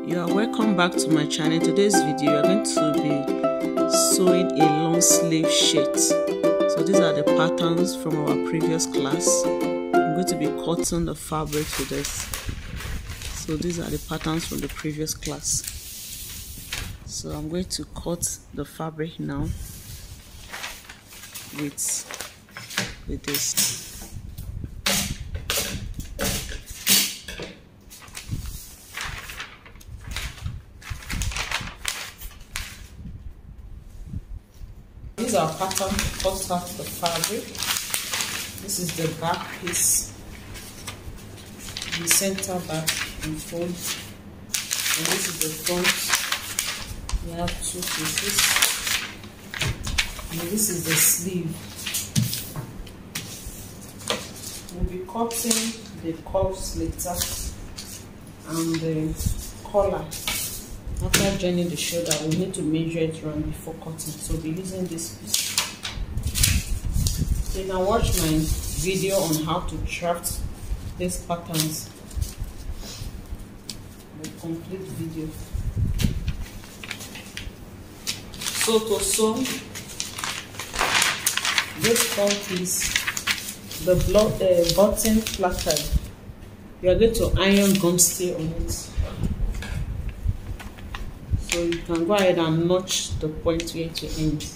You are welcome back to my channel. In today's video, we are going to be sewing a long sleeve shirt. So these are the patterns from our previous class. I'm going to be cutting the fabric to this. So these are the patterns from the previous class. So I'm going to cut the fabric now with this. These are pattern to cut out the fabric. This is the back piece, the center back and fold, and this is the front. We have two pieces, and this is the sleeve. We'll be cutting the cuffs later and the collar. After joining the shoulder, we need to measure it round before cutting. So we'll be using this piece. So you can watch my video on how to craft these patterns. The complete video. So to sew this front piece, the button placard, you are going to iron gum stay on it. So you can go ahead and notch the point where to end.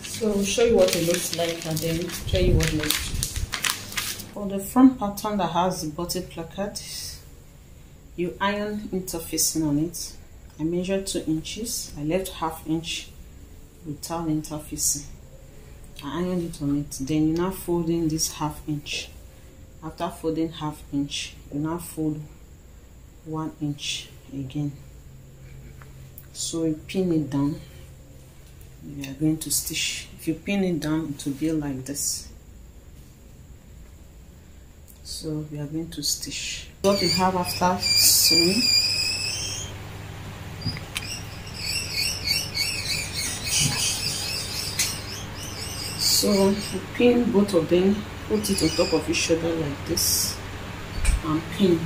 So I'll show you what it looks like and then show you what next. For the front pattern that has the button placard, you iron interfacing on it. I measured 2 inches. I left ½ inch without interfacing. I ironed it on it. Then you now fold in this ½ inch. After folding ½ inch, you now fold 1 inch again. So you pin it down. We are going to stitch. If you pin it down, it will be like this. So we are going to stitch what we have after sewing. So we pin both of them, put it on top of each other like this, and pin.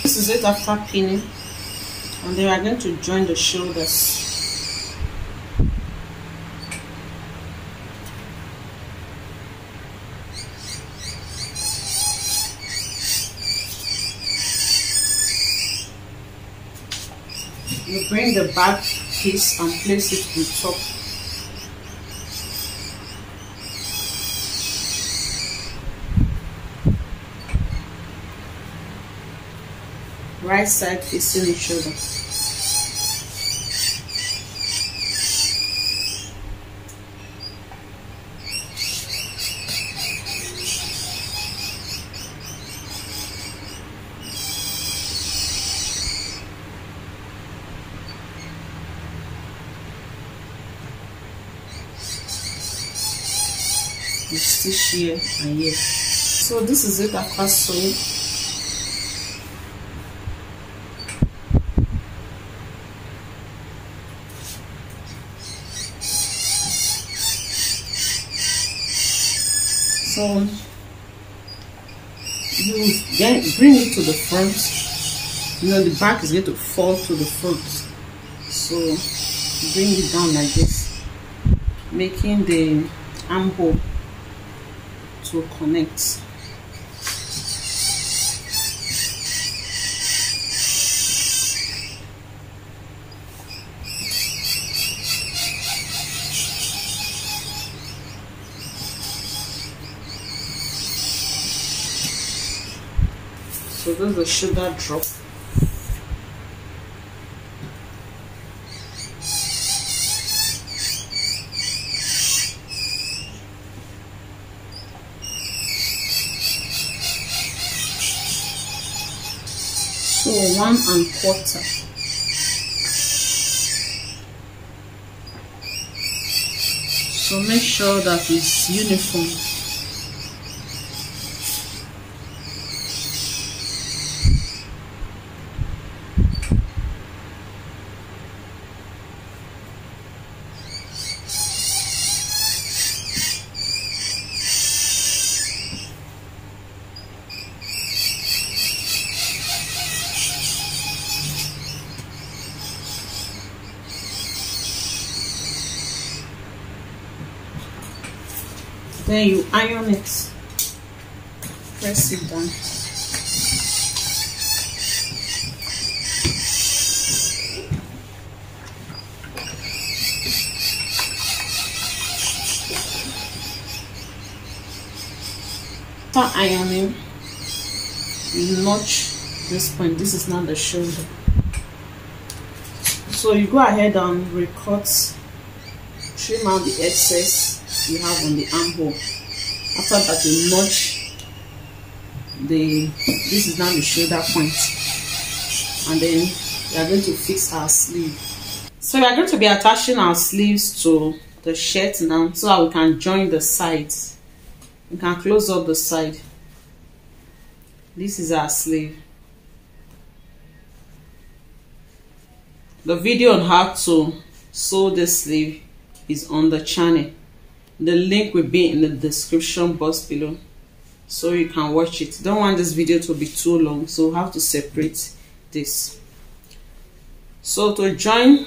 This is it after pinning, and then we are going to join the shoulders. You bring the back piece and place it on top. Right side facing each other. You stitch here and here. So this is it after sewing. So you then bring it to the front. You know the back is going to fall to the front. So bring it down like this, making the armhole to connect. So this is the shoulder drop. So 1 1/4. So make sure that it's uniform. Then you iron it, press it down. After ironing, you notch this point. This is not the shoulder. So you go ahead and recut, trim out the excess you have on the armhole. After that, you notch this is now the shoulder point, and then we are going to fix our sleeve. So we are going to be attaching our sleeves to the shirt now, so that we can join the sides. We can close up the side. This is our sleeve. The video on how to sew this sleeve is on the channel. The link will be in the description box below, so you can watch it. Don't want this video to be too long, so how to separate this. So to join,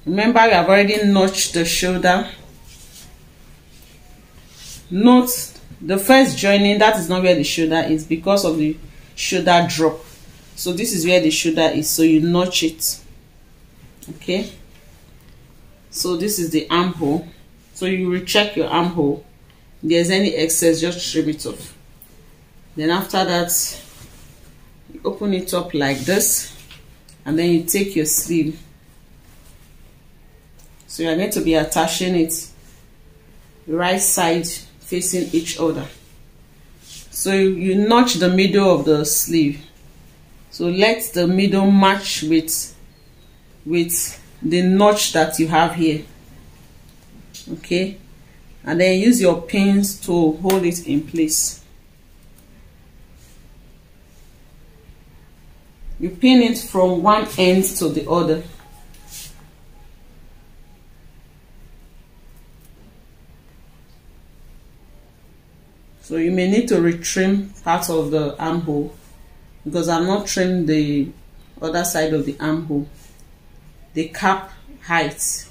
remember we have already notched the shoulder. Note the first joining, that is not where the shoulder is because of the shoulder drop. So this is where the shoulder is, so you notch it. Okay, so this is the armhole. So you recheck your armhole. If there's any excess, just trim it off. Then after that, you open it up like this, and then you take your sleeve. So you're going to be attaching it right side facing each other. So you notch the middle of the sleeve. So let the middle match with the notch that you have here. Okay, and then use your pins to hold it in place. You pin it from one end to the other. So you may need to retrim part of the armhole, because I'm not trimming the other side of the armhole, the cap height.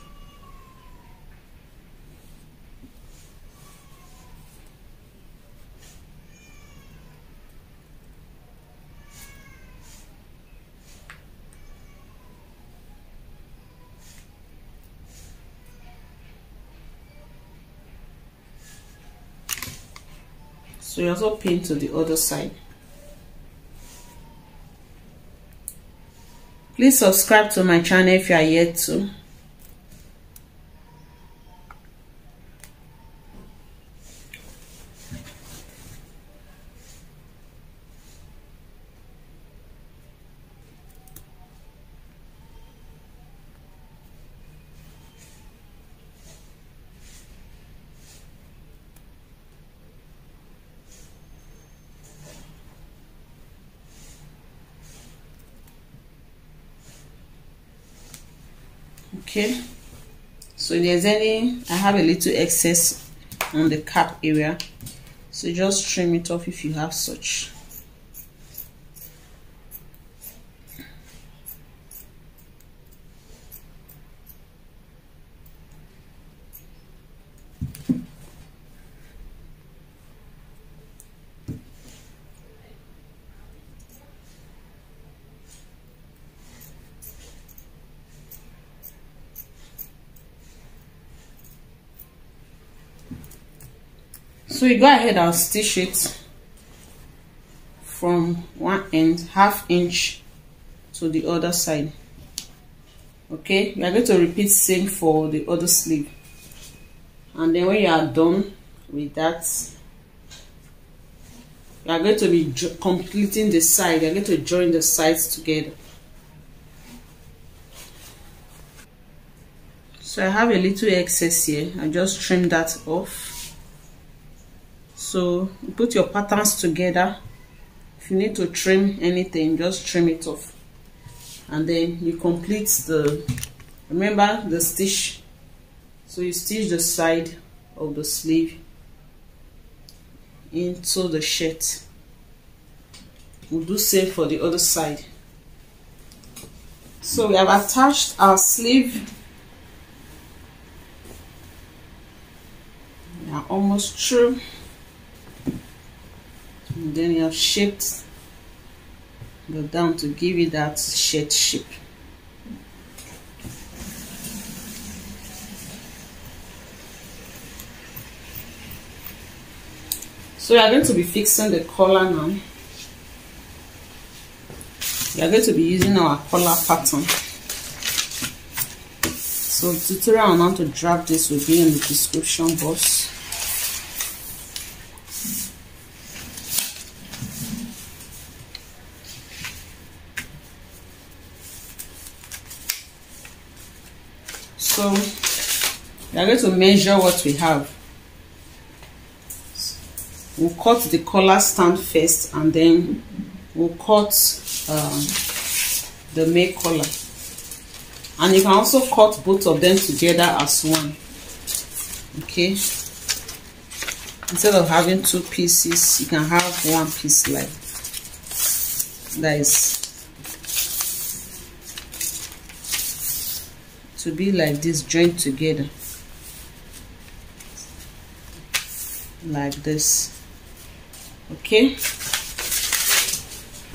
So you also pin to the other side. Please subscribe to my channel if you are yet to. Okay, so if there's any, I have a little excess on the cap area, so just trim it off if you have such. So you go ahead and stitch it from one end, 1/2 inch to the other side. Okay, we are going to repeat same for the other sleeve. And then when you are done with that, you are going to be completing the side. You are going to join the sides together. So I have a little excess here. I just trim that off. So you put your patterns together. If you need to trim anything, just trim it off. And then you complete the, remember the stitch. So you stitch the side of the sleeve into the shirt. We'll do same for the other side. So we have attached our sleeve. We are almost through. And then you have shaped, go down to give you that shirt shape. So we are going to be fixing the collar now. We are going to be using our collar pattern. So the tutorial on how to draft this will be in the description box. So we are going to measure what we have. We'll cut the collar stand first, and then we'll cut the main collar. And you can also cut both of them together as one. Okay, instead of having two pieces, you can have one piece like that, is to be like this, joined together like this. Okay,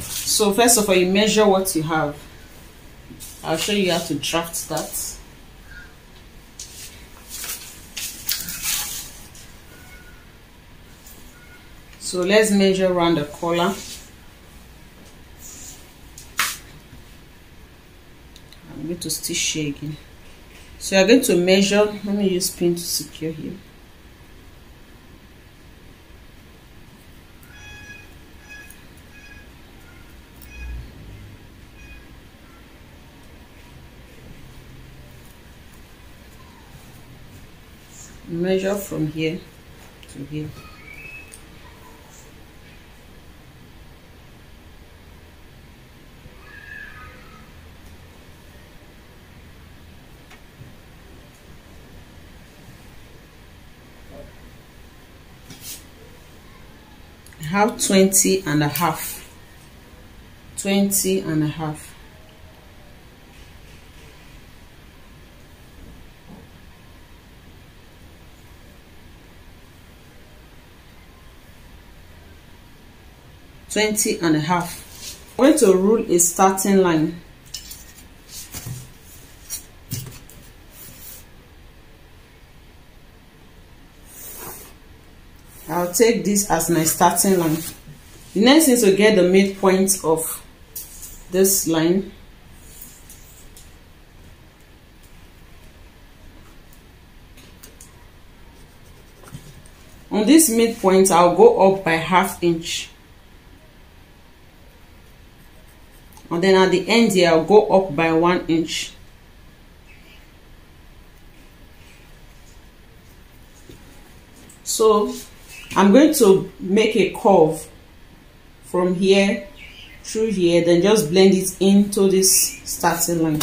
so first of all, you measure what you have. I'll show you how to draft that. So let's measure around the collar. I'm going to stitch here again. So you're going to measure, let me use pin to secure here. Measure from here to here. I have 20 and a half. 20 and a half. $20 and a half. I'm going to rule a starting line. I'll take this as my starting line. The next thing is to get the midpoint of this line. On this midpoint, I'll go up by 1/2 inch. And then at the end here, I'll go up by 1 inch. So I'm going to make a curve from here through here, then just blend it into this starting line.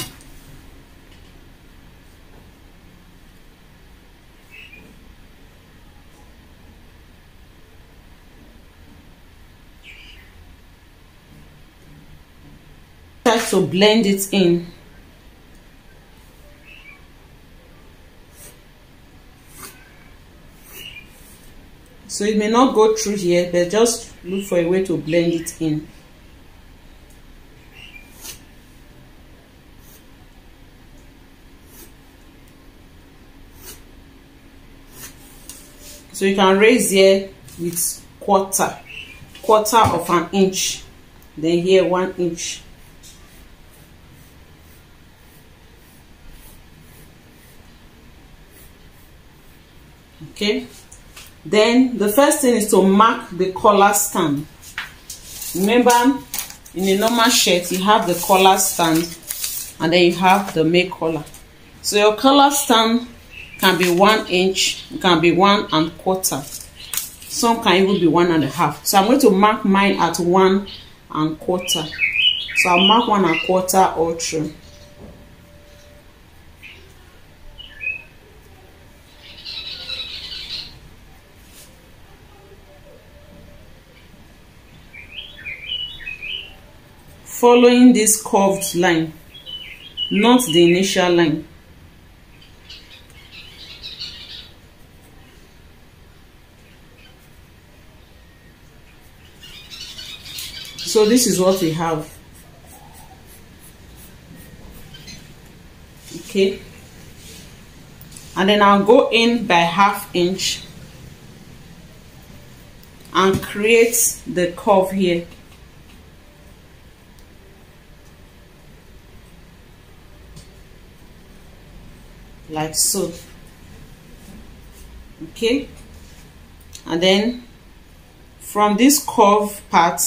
Try to blend it in. So it may not go through here, but just look for a way to blend it in. So you can raise here with 1/4. quarter of an inch, then here 1 inch. Okay, then the first thing is to mark the collar stand. Remember, in a normal shirt you have the collar stand and then you have the make collar. So your collar stand can be 1 inch, it can be 1 1/4, some can even be 1 1/2. So I'm going to mark mine at 1 1/4. So I'll mark 1 1/4 all through. Following this curved line, not the initial line. So this is what we have. Okay, and then I'll go in by 1/2 inch and create the curve here. Like so. Okay, and then from this curve part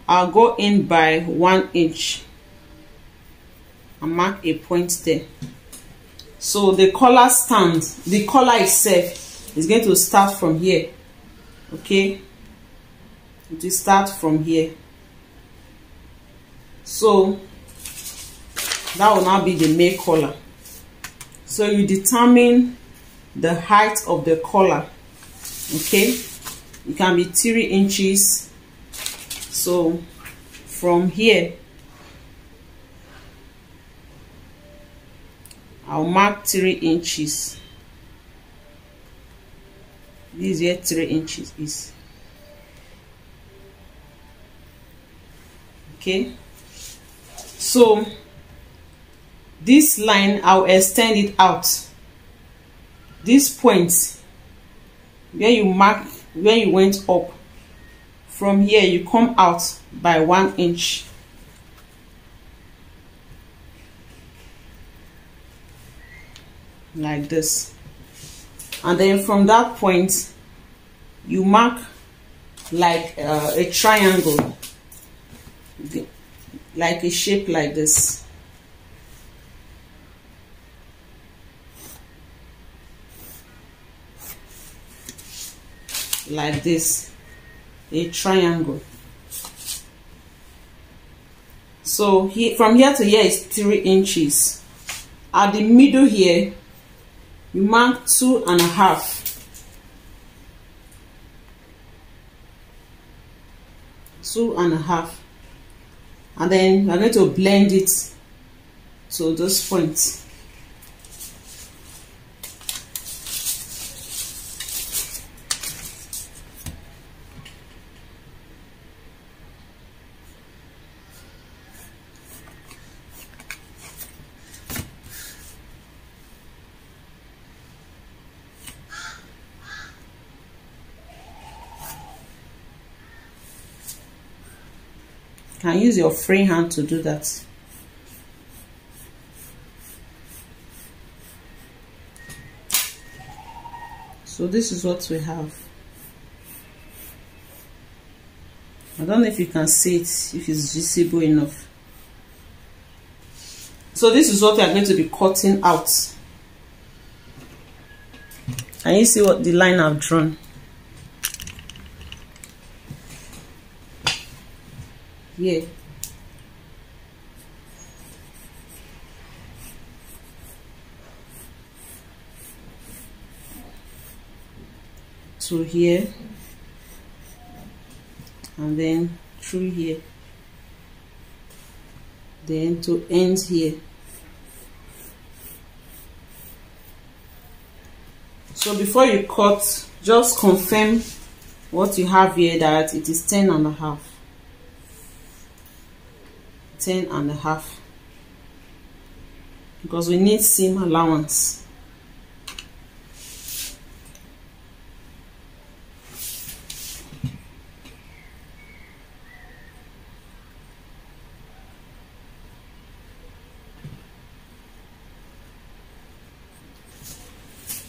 I'll go in by 1 inch and mark a point there. So the collar stand, the collar itself is going to start from here. Okay, it will start from here. So that will now be the make collar. So you determine the height of the collar. Okay, it can be 3 inches. So from here I'll mark 3 inches. This is where 3 inches is. Okay, so this line I'll extend it out. This point where you mark, where you went up, from here you come out by 1 inch. Like this. And then from that point you mark like a triangle, like a shape like this. Like this, a triangle. So here, from here to here is 3 inches. At the middle here you mark 2 1/2. 2 1/2, and then we're going to blend it to this point. You can use your free hand to do that. So this is what we have. I don't know if you can see it, if it's visible enough. So this is what we are going to be cutting out. Can you see what the line I've drawn? Here. To here, and then through here, then to end here. So before you cut, just confirm what you have here, that it is 10 1/2. 10 1/2, because we need seam allowance.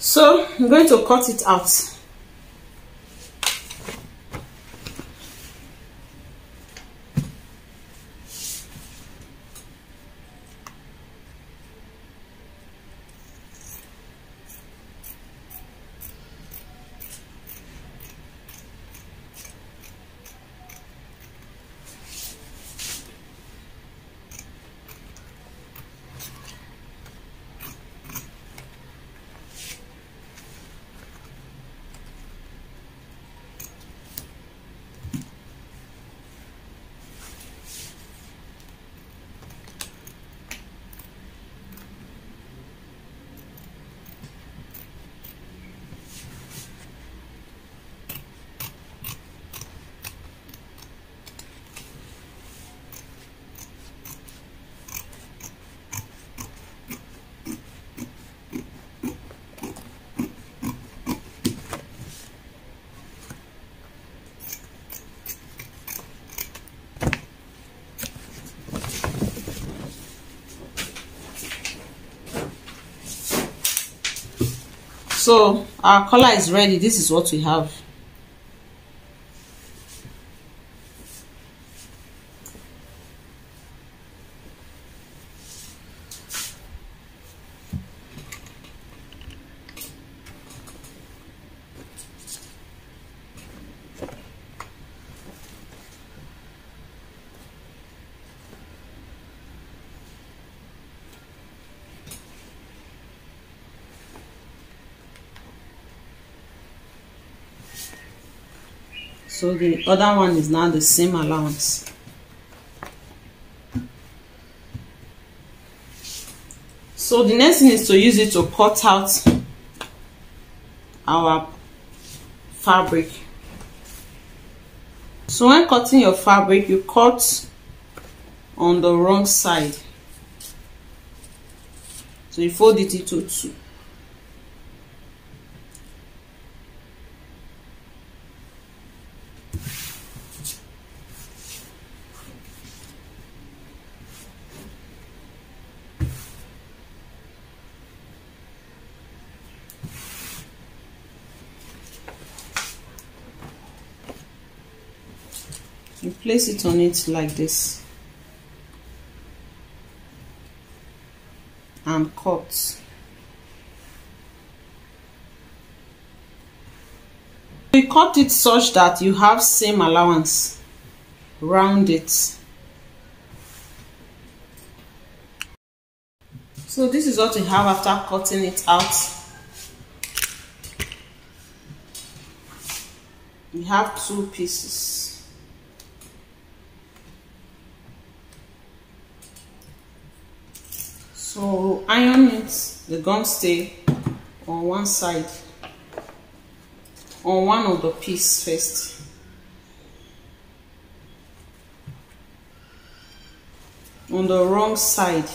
So I'm going to cut it out. So our color is ready. This is what we have. So the other one is now the same allowance. So the next thing is to use it to cut out our fabric. So when cutting your fabric, you cut on the wrong side. So you fold it into two. You place it on it like this and cut. You cut it such that you have same allowance, round it. So this is what we have after cutting it out. We have two pieces. So iron it, the gum stay on one side, on one of the piece first. On the wrong side,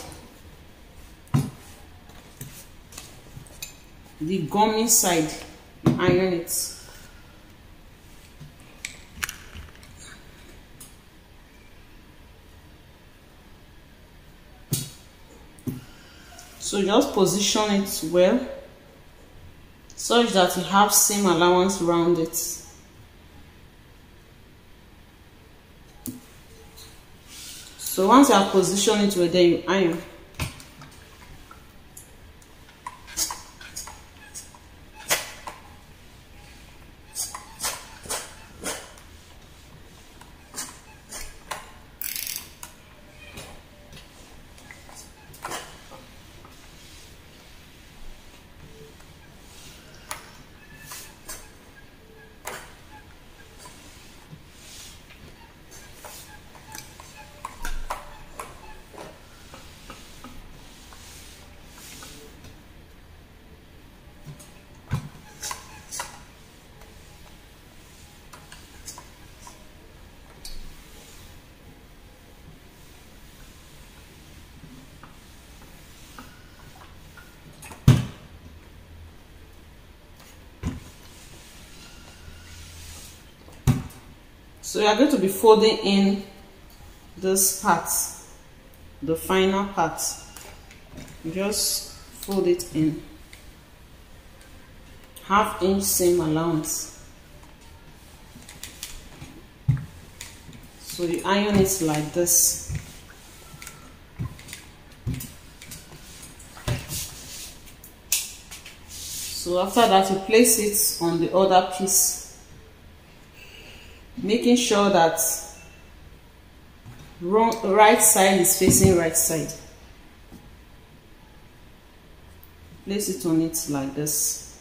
the gummy side, iron it. So just position it well, such that you have same allowance around it. So once you have positioned it well, then you iron. So you are going to be folding in this part, the final part. Just fold it in. 1/2 inch seam allowance. So you iron it like this. So after that, you place it on the other piece, making sure that right side is facing right side. Place it on it like this.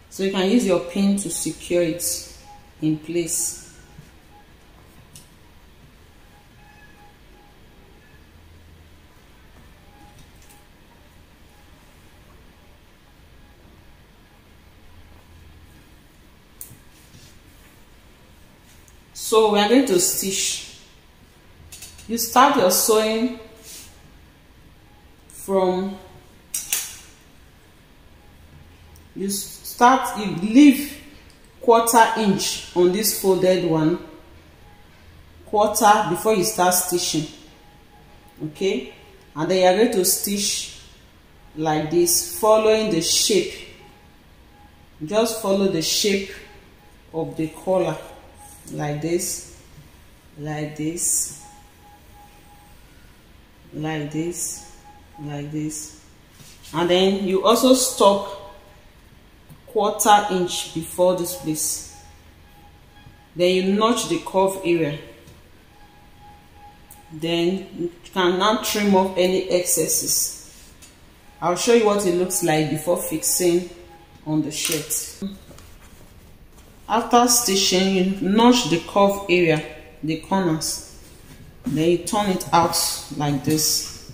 So you can use your pin to secure it in place. So we are going to stitch. You start your sewing from, you leave 1/4 inch on this folded one, quarter before you start stitching. Okay, and then you are going to stitch like this, following the shape. Just follow the shape of the collar, like this, like this, like this, like this, and then you also stop 1/4 inch before this place. Then you notch the curve area. Then you can now trim off any excesses. I'll show you what it looks like before fixing on the shirt. After stitching, you notch the curve area, the corners. Then you turn it out like this.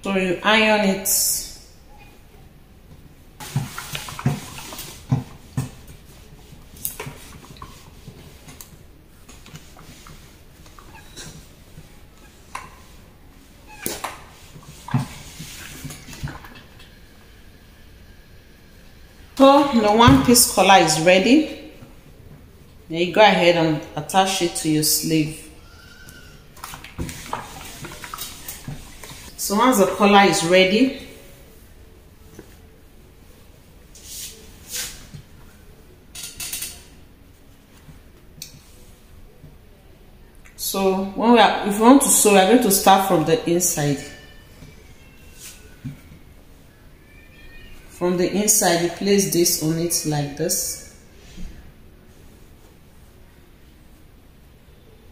So you iron it. So the one piece collar is ready. Then you go ahead and attach it to your sleeve. So once the collar is ready, so if you want to sew, we are going to start from the inside. From the inside, you place this on it like this.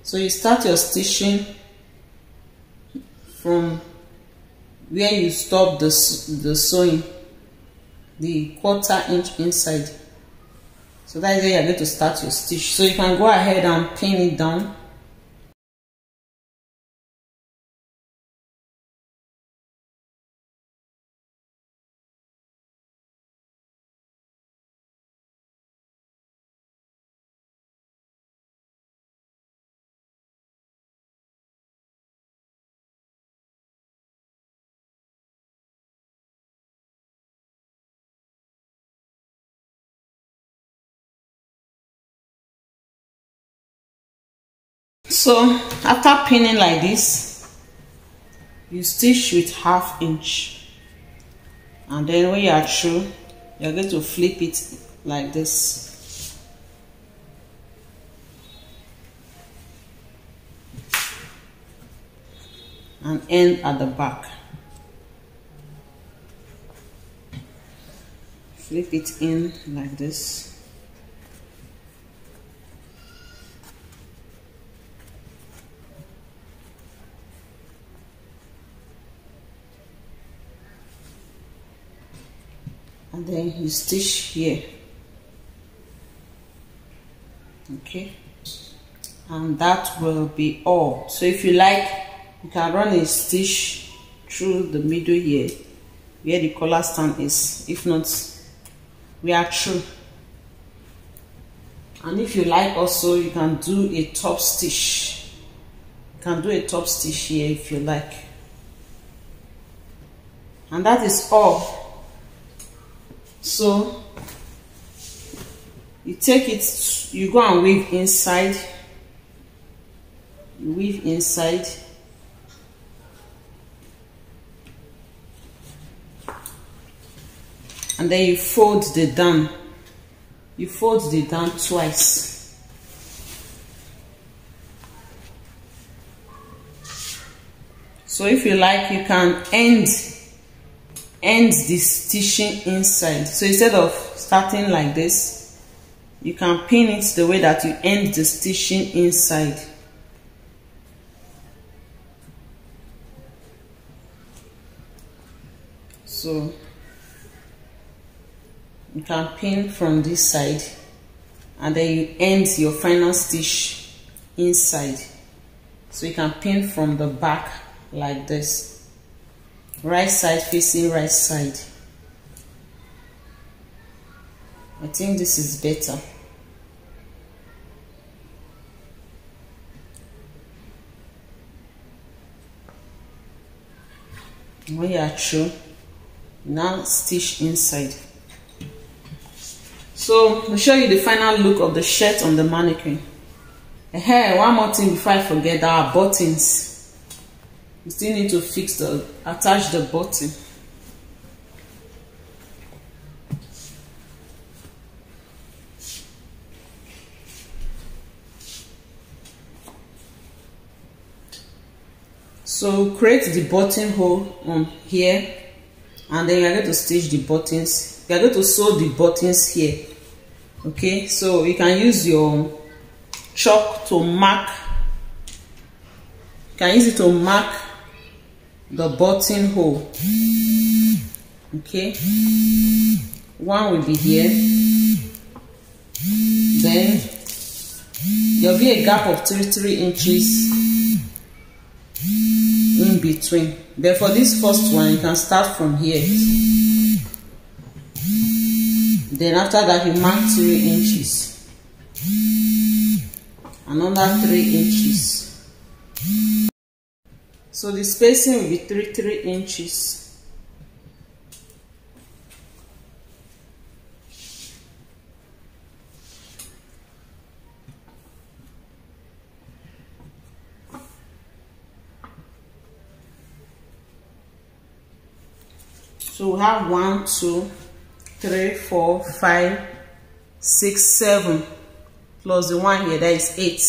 So you start your stitching from where you stop the sewing, the 1/4 inch inside. So that is where you are going to start your stitch. So you can go ahead and pin it down. So after pinning like this, you stitch with 1/2 inch, and then when you are through, you are going to flip it like this. And end at the back. Flip it in like this. And then you stitch here. Okay, and that will be all. So if you like, you can run a stitch through the middle here where the collar stand is. If not, we are through. And if you like also, you can do a top stitch. You can do a top stitch here if you like. And that is all. So you take it, you go and weave inside, you weave inside, and then you fold the down. You fold the down twice. So if you like, you can end the stitching inside. So instead of starting like this, you can pin it the way that you end the stitching inside. So you can pin from this side, and then you end your final stitch inside. So you can pin from the back like this, right side facing right side. I think this is better. When you are through, now stitch inside. So I'll show you the final look of the shirt on the mannequin. One more thing before I forget, our buttons. We still need to attach the button. So create the buttonhole on here, and then you're going to stitch the buttons. You're going to sew the buttons here. Okay, so you can use your chalk to mark. You can use it to mark the buttonhole. Okay, one will be here. Then there'll be a gap of 3 inches in between. Then for this first one, you can start from here. Then after that, you mark 3 inches. Another 3 inches. So the spacing will be 3 inches. So we have 1, 2, 3, 4, 5, 6, 7, plus the one here, that is 8.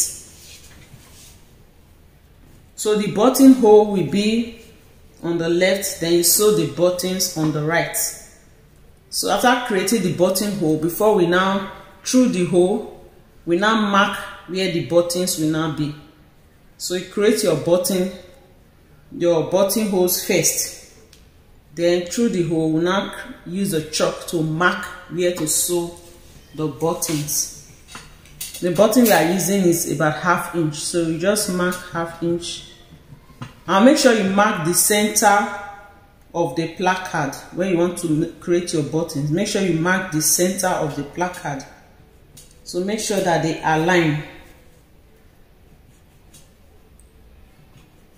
So the buttonhole will be on the left, then you sew the buttons on the right. So after creating the buttonhole, before we now through the hole, we now mark where the buttons will now be. So you create your buttonholes first. Then through the hole, we now use a chalk to mark where to sew the buttons. The button we are using is about 1/2 inch, so you just mark 1/2 inch. And make sure you mark the center of the placard when you want to create your buttons. Make sure you mark the center of the placard. So make sure that they align.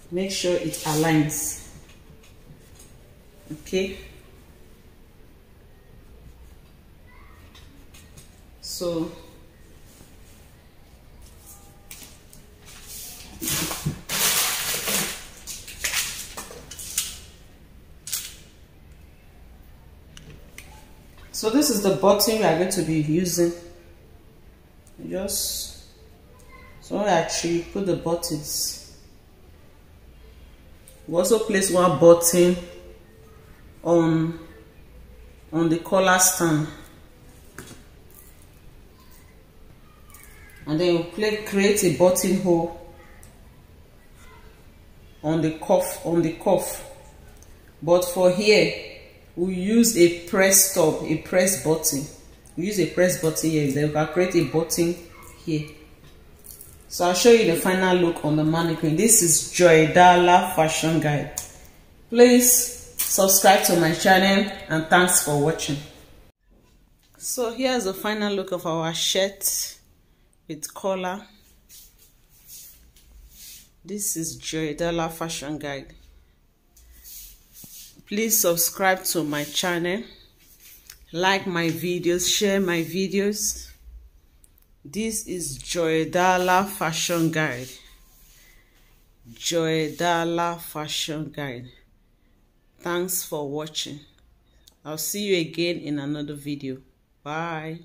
Make sure it aligns. Okay, so this is the button we are going to be using. Just so actually put the buttons. We also place one button on the collar stand, and then we'll create a buttonhole on the cuff. But for here, we use a press button. We use a press button here, then we can create a button here. So I'll show you the final look on the mannequin. This is Joydala Fashion Guide. Please subscribe to my channel, and thanks for watching. So here's the final look of our shirt with collar. This is Joydala Fashion Guide. Please subscribe to my channel, like my videos, share my videos. This is Joydala Fashion Guide. Joydala Fashion Guide. Thanks for watching. I'll see you again in another video. Bye.